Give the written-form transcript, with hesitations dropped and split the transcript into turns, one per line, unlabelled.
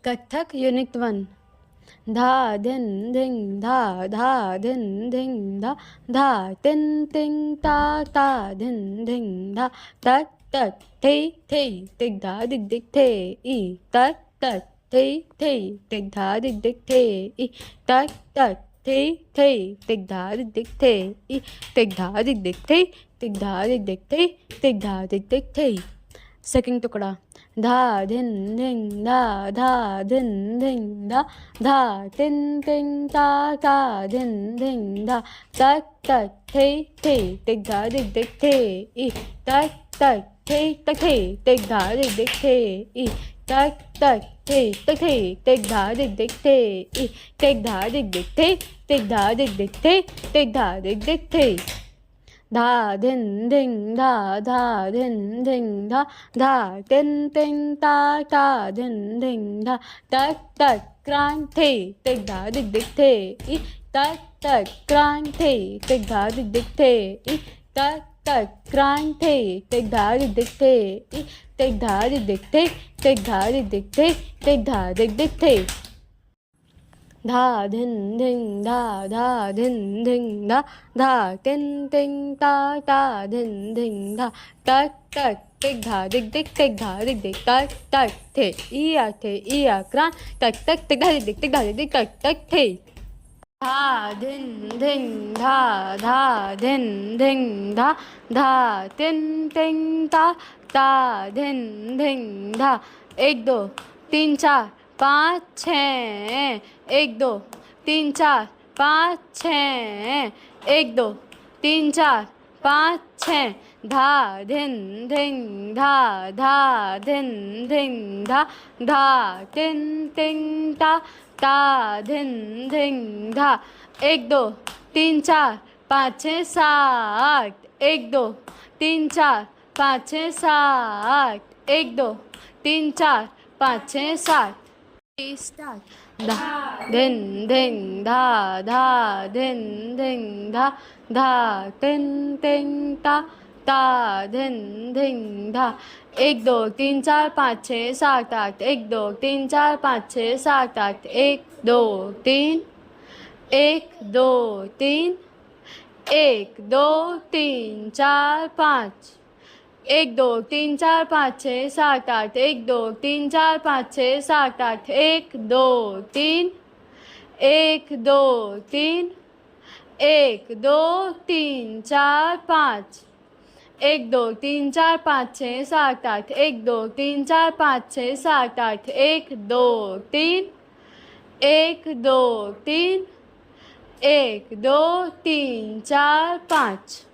Kathak unit 1। धा धिन धिन धा धा धिन धिन धा धा तिन तिन ता ता धिन धिन धा तक तक थे थे टिक धा दिक दिक थे ई तक तक थे थे टिक धा दिक दिक थे ई तक तक थे थे टिक धा दिक दिक थे ई टिक धा दिक दिक थे टिक धा दिक दिक थे टिक धा दिक दिक थे। सेकंड टुकड़ा धा धिन धिन धा धा धिन धिन धा धा तिन तिन ता ता धिन धिन धा तक तक थे थे टिक धा दिक दिक थे ई तक तक थे तक थे टिक धा दिक दिक थे ई तक तक थे तक थे टिक धा दिक दिक थे ई टिक धा दिक दिक थे टिक धा दिक दिक थे टिक धा दिक दिक थे। धा धिन धिन धा धा धिन धिन धा धा तिन तिन ता ता धिन धिन धा तक तक क्रांत थे टिक धा दिक दिक थे ई तक तक क्रांत थे टिक धा दिक दिक थे ई तक तक क्रांत थे टिक धा दिक दिक थे ई टिक धा दिक दिक थे टिक धा दिक दिक थे टिक धा दिक दिक थे। धा धिन धिन धा धा धिन धिन धा धा तिन तिन ता ता धिन धिन धा तक तक टिक धा दिक दिक टिक धा दिक दिक तक तक थे ई आ क्रांत तक तक टिक धा दिक दिक टिक धा दिक दिक तक तक थे। धा धिन धिन धा धा धिन धिन धा धा तिन तिन ता ता धिन धिन धा एक दो तीन चार पाँच छः एक दो तीन चार पाँच छः एक दो तीन चार पाँच छः धा धिन धिन धा धा धिन धिन धा धा तिन तिन ता ता धिन धिन धा एक दो तीन चार पाँच छः सात एक दो तीन चार पाँच छः सात एक दो तीन चार पाँच छः सात। स्टार्ट। धा धिन धिन धा धा धिन धिन धा धा तिन तिन ता ता धिन धिन धा एक दो तीन चार पाँच छः सात आठ एक दो तीन चार पाँच छः सात आठ एक दो तीन एक दो तीन चार पाँच एक दो तीन चार पाँच छः सात आठ एक दो तीन चार पाँच छः सात आठ एक दो तीन एक दो तीन चार पाँच एक दो तीन चार पाँच छः सात आठ एक दो तीन चार पाँच छः सात आठ एक दो तीन एक दो तीन चार पाँच।